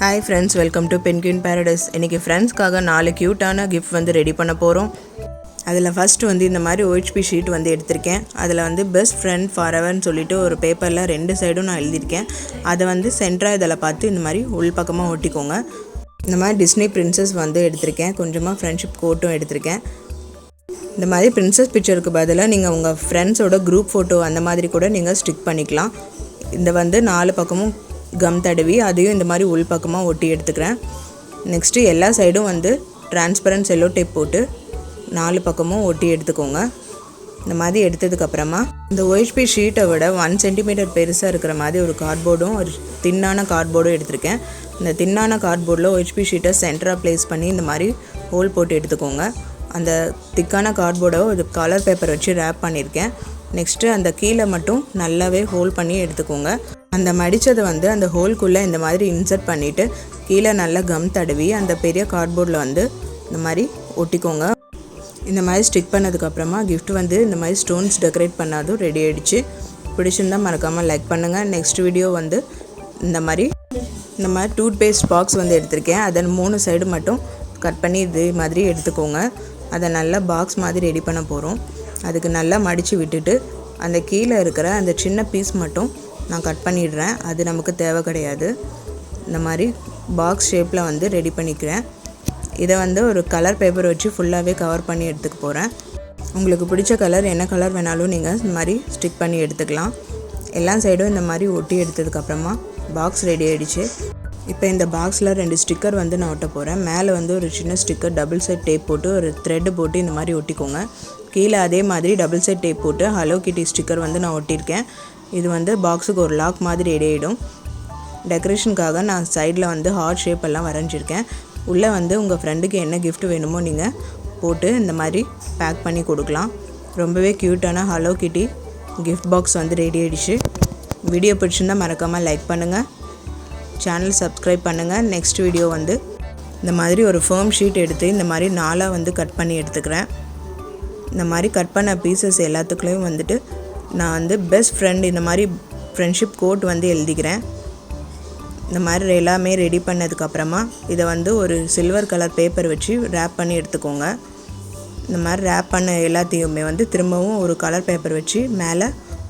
Hi friends, welcome to Penguin Paradise. இன்னைக்கு ஃப்ரெண்ட்ஸ்க்காக 4 கியூட்டான gift வந்து ready பண்ண போறோம். அதில் ஃபர்ஸ்ட் வந்து இந்த மாதிரி OHP ஷீட் வந்து எடுத்திருக்கேன். அதில் வந்து பெஸ்ட் ஃப்ரெண்ட் ஃபாரெவர்னு சொல்லிட்டு ஒரு பேப்பரில் 2 சைடும் நான் எழுதியிருக்கேன். அதை வந்து சென்டராக இதில் பார்த்து இந்த மாதிரி உள் பக்கமாக ஒட்டிக்கோங்க. இந்த மாதிரி டிஸ்னி பிரின்சஸ் வந்து எடுத்திருக்கேன். கொஞ்சமாக ஃப்ரெண்ட்ஷிப் கோட்டும் எடுத்திருக்கேன். இந்த மாதிரி பிரின்சஸ் பிக்சருக்கு பதிலாக நீங்கள் உங்கள் ஃப்ரெண்ட்ஸோட குரூப் ஃபோட்டோ அந்த மாதிரி கூட நீங்கள் ஸ்டிக் பண்ணிக்கலாம். இந்த வந்து 4 பக்கமும் கம் தடவி அதையும் இந்த மாதிரி உள் பக்கமாக ஒட்டி எடுத்துக்கிறேன். நெக்ஸ்ட்டு எல்லா சைடும் வந்து டிரான்ஸ்பரண்ட் செல்லோ டேப் போட்டு 4 பக்கமும் ஒட்டி எடுத்துக்கோங்க. இந்த மாதிரி எடுத்ததுக்கப்புறமா இந்த OHP ஷீட்டை விட 1 சென்டிமீட்டர் பெருசாக இருக்கிற மாதிரி ஒரு கார்ட்போர்டும் ஒரு தின்னான கார்ட்போர்டும் எடுத்திருக்கேன். இந்த தின்னான கார்ட்போர்டில் OHP ஷீட்டை சென்டராக ப்ளேஸ் பண்ணி இந்த மாதிரி ஹோல் போட்டு எடுத்துக்கோங்க. அந்த திக்கான கார்ட்போர்டை ஒரு கலர் பேப்பர் வச்சு ரேப் பண்ணியிருக்கேன். நெக்ஸ்ட்டு அந்த கீழே மட்டும் நல்லாவே ஹோல் பண்ணி எடுத்துக்கோங்க. அந்த மடித்ததை வந்து அந்த ஹோல்குள்ளே இந்த மாதிரி இன்சர்ட் பண்ணிவிட்டு கீழே நல்லா கம் தடவி அந்த பெரிய கார்ட்போர்டில் வந்து இந்த மாதிரி ஒட்டிக்கோங்க. இந்த மாதிரி ஸ்டிக் பண்ணதுக்கப்புறமா கிஃப்ட் வந்து இந்த மாதிரி ஸ்டோன்ஸ் டெக்கரேட் பண்ணாதும் ரெடி ஆகிடுச்சு. பிடிச்சிருந்தால் மறக்காமல் லைக் பண்ணுங்கள். நெக்ஸ்ட் வீடியோ வந்து இந்த மாதிரி டூத் பேஸ்ட் பாக்ஸ் வந்து எடுத்திருக்கேன். அதை 3 சைடு மட்டும் கட் பண்ணி இது மாதிரி எடுத்துக்கோங்க. அதை நல்லா பாக்ஸ் மாதிரி ரெடி பண்ண போகிறோம். அதுக்கு நல்லா மடித்து விட்டுட்டு அந்த கீழே இருக்கிற அந்த சின்ன பீஸ் மட்டும் நான் கட் பண்ணிடுறேன். அது நமக்கு தேவை கிடையாது. இந்த மாதிரி பாக்ஸ் ஷேப்பில் வந்து ரெடி பண்ணிக்கிறேன். இதை வந்து ஒரு கலர் பேப்பர் வச்சு ஃபுல்லாகவே கவர் பண்ணி எடுத்துக்க போகிறேன். உங்களுக்கு பிடிச்ச கலர் என்ன கலர் வேணாலும் நீங்கள் இந்த மாதிரி ஸ்டிக் பண்ணி எடுத்துக்கலாம். எல்லா சைடும் இந்த மாதிரி ஒட்டி எடுத்ததுக்கப்புறமா பாக்ஸ் ரெடி ஆகிடுச்சு. இப்போ இந்த பாக்ஸில் 2 ஸ்டிக்கர் வந்து நான் ஒட்ட போகிறேன். மேலே வந்து ஒரு சின்ன ஸ்டிக்கர் டபுள் சைட் டேப் போட்டு ஒரு த்ரெட்டு போட்டு இந்த மாதிரி ஒட்டிக்கோங்க. கீழே அதே மாதிரி டபுள் சைட் டேப் போட்டு ஹலோ கிட்டி ஸ்டிக்கர் வந்து நான் ஒட்டியிருக்கேன். இது வந்து பாக்ஸுக்கு ஒரு லாக் மாதிரி ரெடி ஆகிடும். டெக்கரேஷனுக்காக நான் சைடில் வந்து ஹார்ட் ஷேப் எல்லாம் வரைஞ்சிருக்கேன். உள்ளே வந்து உங்கள் ஃப்ரெண்டுக்கு என்ன கிஃப்ட் வேணுமோ நீங்கள் போட்டு இந்த மாதிரி பேக் பண்ணி கொடுக்கலாம். ரொம்பவே க்யூட்டான ஹலோ கிட்டி கிஃப்ட் பாக்ஸ் வந்து ரெடி ஆகிடுச்சு. வீடியோ பிடிச்சிருந்தால் மறக்காமல் லைக் பண்ணுங்கள். சேனல் சப்ஸ்கிரைப் பண்ணுங்கள். நெக்ஸ்ட் வீடியோ வந்து இந்த மாதிரி ஒரு ஃபேர்ம் ஷீட் எடுத்து இந்த மாதிரி 4 வந்து கட் பண்ணி எடுத்துக்கிறேன். இந்த மாதிரி கட் பண்ண பீசஸ் எல்லாத்துக்குள்ளேயும் வந்துட்டு நான் வந்து பெஸ்ட் ஃப்ரெண்ட் இந்த மாதிரி ஃப்ரெண்ட்ஷிப் கோட் வந்து எழுதிக்கிறேன். இந்த மாதிரி எல்லாமே ரெடி பண்ணதுக்கப்புறமா இதை வந்து ஒரு சில்வர் கலர் பேப்பர் வச்சு ரேப் பண்ணி எடுத்துக்கோங்க. இந்த மாதிரி ரேப் பண்ண எல்லாத்தையுமே வந்து திரும்பவும் ஒரு கலர் பேப்பர் வச்சு மேலே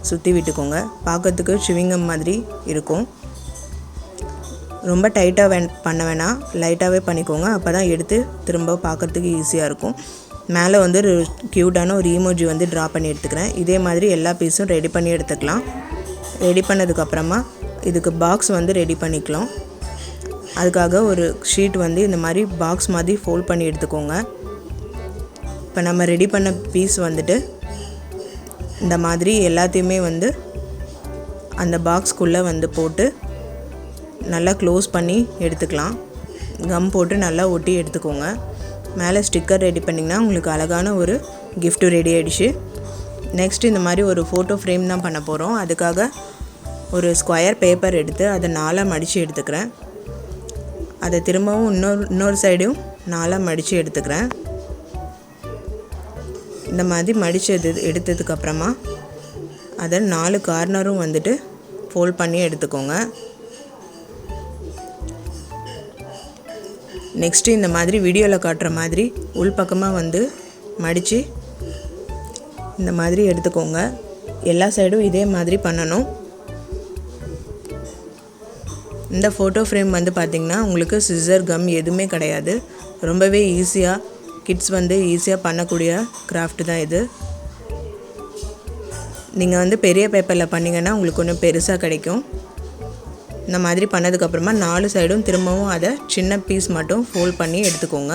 சுற்றி விட்டுக்கோங்க. பார்க்கறதுக்கு சிவிங்கம் மாதிரி இருக்கும். ரொம்ப டைட்டாக பண்ண வேணாம், லைட்டாகவே பண்ணிக்கோங்க. அப்போ தான் எடுத்து திரும்ப பார்க்குறதுக்கு ஈஸியாக இருக்கும். மேலே வந்து ஒரு க்யூட்டான ஒரு ஈமோஜி வந்து ட்ரா பண்ணி எடுத்துக்கிறேன். இதே மாதிரி எல்லா பீஸும் ரெடி பண்ணி எடுத்துக்கலாம். ரெடி பண்ணதுக்கப்புறமா இதுக்கு பாக்ஸ் வந்து ரெடி பண்ணிக்கலாம். அதுக்காக ஒரு ஷீட் வந்து இந்த மாதிரி பாக்ஸ் மாதிரி ஃபோல்ட் பண்ணி எடுத்துக்கோங்க. இப்போ நம்ம ரெடி பண்ண பீஸ் வந்துட்டு இந்த மாதிரி எல்லாத்தையுமே வந்து அந்த பாக்ஸ்க்குள்ளே வந்து போட்டு நல்லா க்ளோஸ் பண்ணி எடுத்துக்கலாம். கம் போட்டு நல்லா ஒட்டி எடுத்துக்கோங்க. மேலே ஸ்டிக்கர் ரெடி பண்ணிங்கன்னா உங்களுக்கு அழகான ஒரு கிஃப்ட் ரெடி ஆகிடுச்சு. நெக்ஸ்ட் இந்த மாதிரி ஒரு ஃபோட்டோ ஃப்ரேம் தான் பண்ண போகிறோம். அதுக்காக ஒரு ஸ்கொயர் பேப்பர் எடுத்து அதை 4 மடித்து எடுத்துக்கிறேன். அதை திரும்பவும் இன்னொரு சைடும் 4 மடித்து எடுத்துக்கிறேன். இந்த மாதிரி மடித்து எடுத்ததுக்கப்புறமா அதை 4 கார்னரும் வந்துட்டு ஃபோல்ட் பண்ணி எடுத்துக்கோங்க. நெக்ஸ்ட்டு இந்த மாதிரி வீடியோவில் காட்டுற மாதிரி உள் பக்கமாக வந்து மடித்து இந்த மாதிரி எடுத்துக்கோங்க. எல்லா சைடும் இதே மாதிரி பண்ணணும். இந்த ஃபோட்டோ ஃப்ரேம் வந்து பார்த்திங்கன்னா உங்களுக்கு சிசர் கம் எதுவுமே கிடையாது. ரொம்பவே ஈஸியாக கிட்ஸ் வந்து ஈஸியாக பண்ணக்கூடிய கிராஃப்ட் தான் இது. நீங்கள் வந்து பெரிய பேப்பரில் பண்ணிங்கன்னா உங்களுக்கு கொஞ்சம் பெருசாக கிடைக்கும். இந்த மாதிரி பண்ணதுக்கப்புறமா 4 சைடும் திரும்பவும் அதை சின்ன பீஸ் மட்டும் ஃபோல்ட் பண்ணி எடுத்துக்கோங்க.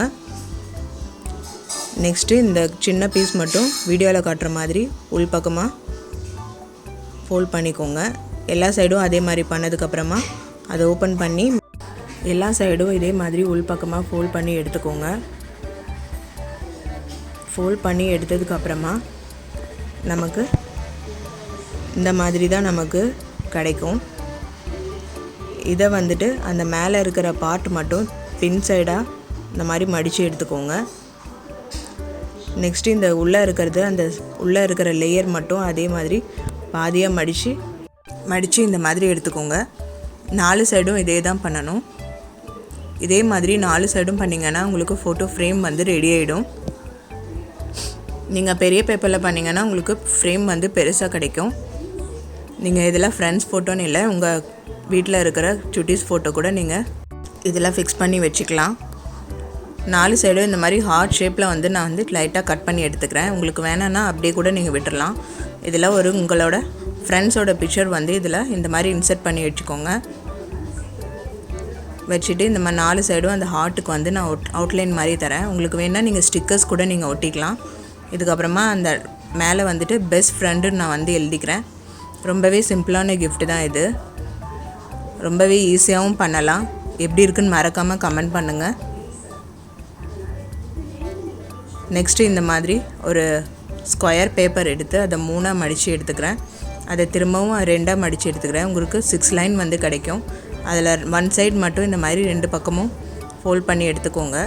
நெக்ஸ்ட்டு இந்த சின்ன பீஸ் மட்டும் வீடியோவில் காட்டுற மாதிரி உள் பக்கமாக ஃபோல்ட் பண்ணிக்கோங்க. எல்லா சைடும் அதே மாதிரி பண்ணதுக்கப்புறமா அதை ஓப்பன் பண்ணி எல்லா சைடும் இதே மாதிரி உள் பக்கமாக ஃபோல்ட் பண்ணி எடுத்துக்கோங்க. ஃபோல்ட் பண்ணி எடுத்ததுக்கப்புறமா நமக்கு இந்த மாதிரி தான் நமக்கு கிடைக்கும். இதை வந்துட்டு அந்த மேலே இருக்கிற பார்ட் மட்டும் பின் சைடாக இந்த மாதிரி மடித்து எடுத்துக்கோங்க. நெக்ஸ்ட்டு இந்த உள்ளே இருக்கிற லேயர் மட்டும் அதே மாதிரி பாதியாக மடித்து இந்த மாதிரி எடுத்துக்கோங்க. 4 சைடும் இதே தான் பண்ணணும். இதே மாதிரி 4 சைடும் பண்ணிங்கன்னா உங்களுக்கு ஃபோட்டோ ஃப்ரேம் வந்து ரெடி ஆகிடும். நீங்கள் பெரிய பேப்பரில் பண்ணிங்கன்னா உங்களுக்கு ஃப்ரேம் வந்து பெருசாக கிடைக்கும். நீங்கள் இதில் ஃப்ரெண்ட்ஸ் ஃபோட்டோன்னு இல்லை, உங்கள் வீட்டில் இருக்கிற சுட்டீஸ் ஃபோட்டோ கூட நீங்கள் இதில் ஃபிக்ஸ் பண்ணி வச்சுக்கலாம். 4 சைடும் இந்த மாதிரி ஹார்ட் ஷேப்பில் வந்து நான் வந்து லைட்டாக கட் பண்ணி எடுத்துக்கிறேன். உங்களுக்கு வேணான்னா அப்படியே கூட நீங்கள் விட்டுடலாம். இதில் ஒரு உங்களோட ஃப்ரெண்ட்ஸோட பிக்சர் வந்து இதில் இந்த மாதிரி இன்சர்ட் பண்ணி வச்சுக்கோங்க. வச்சுட்டு இந்த மாதிரி 4 சைடும் அந்த ஹார்ட்டுக்கு வந்து நான் அவுட்லைன் மாதிரி தரேன். உங்களுக்கு வேணால் நீங்கள் ஸ்டிக்கர்ஸ் கூட நீங்கள் ஒட்டிக்கலாம். இதுக்கப்புறமா அந்த மேலே வந்துட்டு பெஸ்ட் ஃப்ரெண்டுன்னு நான் வந்து எழுதிக்கிறேன். ரொம்பவே சிம்பிளான கிஃப்ட் தான் இது. ரொம்பவே ஈஸியாகவும் பண்ணலாம். எப்படி இருக்குன்னு மறக்காமல் கமெண்ட் பண்ணுங்கள். நெக்ஸ்ட்டு இந்த மாதிரி ஒரு ஸ்கொயர் பேப்பர் எடுத்து அதை 3ஆக மடித்து எடுத்துக்கிறேன். அதை திரும்பவும் 2ஆக மடித்து எடுத்துக்கிறேன். உங்களுக்கு 6 லைன் வந்து கிடைக்கும். அதில் 1 சைடு மட்டும் இந்த மாதிரி 2 பக்கமும் ஃபோல்ட் பண்ணி எடுத்துக்கோங்க.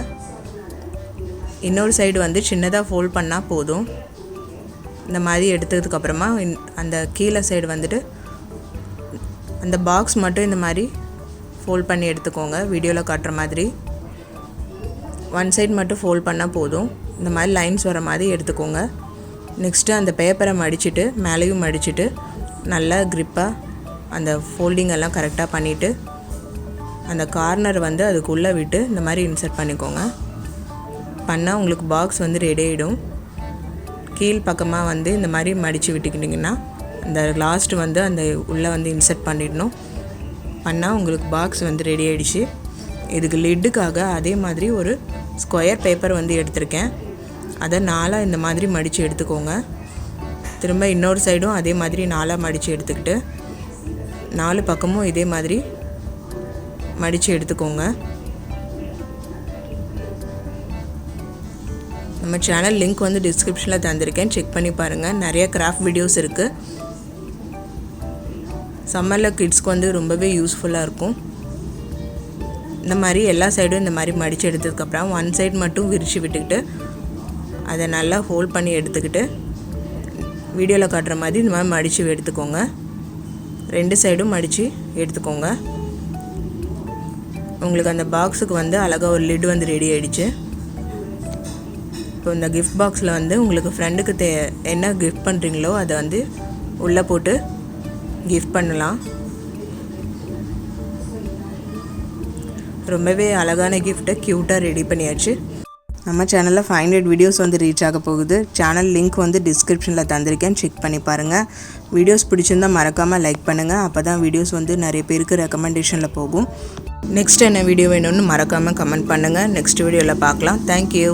இன்னொரு சைடு வந்து சின்னதாக ஃபோல்ட் பண்ணால் போதும். இந்த மாதிரி எடுத்ததுக்கப்புறமா அந்த கீழே சைடு வந்துட்டு அந்த பாக்ஸ் மட்டும் இந்த மாதிரி ஃபோல்ட் பண்ணி எடுத்துக்கோங்க. வீடியோவில் காட்டுற மாதிரி 1 சைடு மட்டும் ஃபோல்ட் பண்ணால் போதும். இந்த மாதிரி லைன்ஸ் வர மாதிரி எடுத்துக்கோங்க. நெக்ஸ்ட்டு அந்த பேப்பரை மடிச்சுட்டு மேலேயும் மடிச்சுட்டு நல்லா க்ரிப்பாக அந்த ஃபோல்டிங் எல்லாம் கரெக்டாக பண்ணிவிட்டு அந்த கார்னர் வந்து அதுக்குள்ளே விட்டு இந்த மாதிரி இன்சர்ட் பண்ணிக்கோங்க. பண்ணால் உங்களுக்கு பாக்ஸ் வந்து ரெடி ஆகிடும். கீழ் பக்கமாக வந்து இந்த மாதிரி மடித்து விட்டுக்கிட்டிங்கன்னா அந்த லாஸ்ட்டு வந்து அந்த உள்ளே வந்து இன்சர்ட் பண்ணிடணும். பண்ணால் உங்களுக்கு பாக்ஸ் வந்து ரெடி ஆகிடுச்சு. இதுக்கு லிட்டுக்காக அதே மாதிரி ஒரு ஸ்கொயர் பேப்பர் வந்து எடுத்திருக்கேன். அதை 4ஆக இந்த மாதிரி மடித்து எடுத்துக்கோங்க. திரும்ப இன்னொரு சைடும் அதே மாதிரி 4ஆக மடித்து எடுத்துக்கிட்டு 4 பக்கமும் இதே மாதிரி மடித்து எடுத்துக்கோங்க. நம்ம சேனல் லிங்க் வந்து டிஸ்கிரிப்ஷனில் தந்திருக்கேன், செக் பண்ணி பாருங்கள். நிறைய கிராஃப்ட் வீடியோஸ் இருக்குது. சம்மரில் கிட்ஸ்க்கு வந்து ரொம்பவே யூஸ்ஃபுல்லாக இருக்கும். இந்த மாதிரி எல்லா சைடும் இந்த மாதிரி மடித்து எடுத்ததுக்கப்புறம் 1 சைடு மட்டும் விரித்து விட்டுக்கிட்டு அதை நல்லா ஹோல்ட் பண்ணி எடுத்துக்கிட்டு வீடியோவில் காட்டுற மாதிரி இந்த மாதிரி மடித்து எடுத்துக்கோங்க. 2 சைடும் மடித்து எடுத்துக்கோங்க. உங்களுக்கு அந்த பாக்ஸுக்கு வந்து அழகாக ஒரு லிட் வந்து ரெடி ஆகிடுச்சு. இப்போ இந்த கிஃப்ட் பாக்ஸில் வந்து உங்களுக்கு ஃப்ரெண்டுக்கு என்ன கிஃப்ட் பண்ணுறீங்களோ அதை வந்து உள்ளே போட்டு கிஃப்ட் பண்ணலாம். ரொம்பவே அழகான கிஃப்ட்டை க்யூட்டாக ரெடி பண்ணியாச்சு. நம்ம சேனலில் 500 வீடியோஸ் வந்து ரீச் ஆக போகுது. சேனல் லிங்க் வந்து டிஸ்கிரிப்ஷனில் தந்திருக்கேன், செக் பண்ணி பாருங்கள். வீடியோஸ் பிடிச்சிருந்தால் மறக்காமல் லைக் பண்ணுங்கள். அப்போ தான் வீடியோஸ் வந்து நிறைய பேருக்கு ரெக்கமெண்டேஷனில் போகும். நெக்ஸ்ட் என்ன வீடியோ வேணும்னு மறக்காமல் கமெண்ட் பண்ணுங்கள். நெக்ஸ்ட் வீடியோவில் பார்க்கலாம். தேங்க்யூ.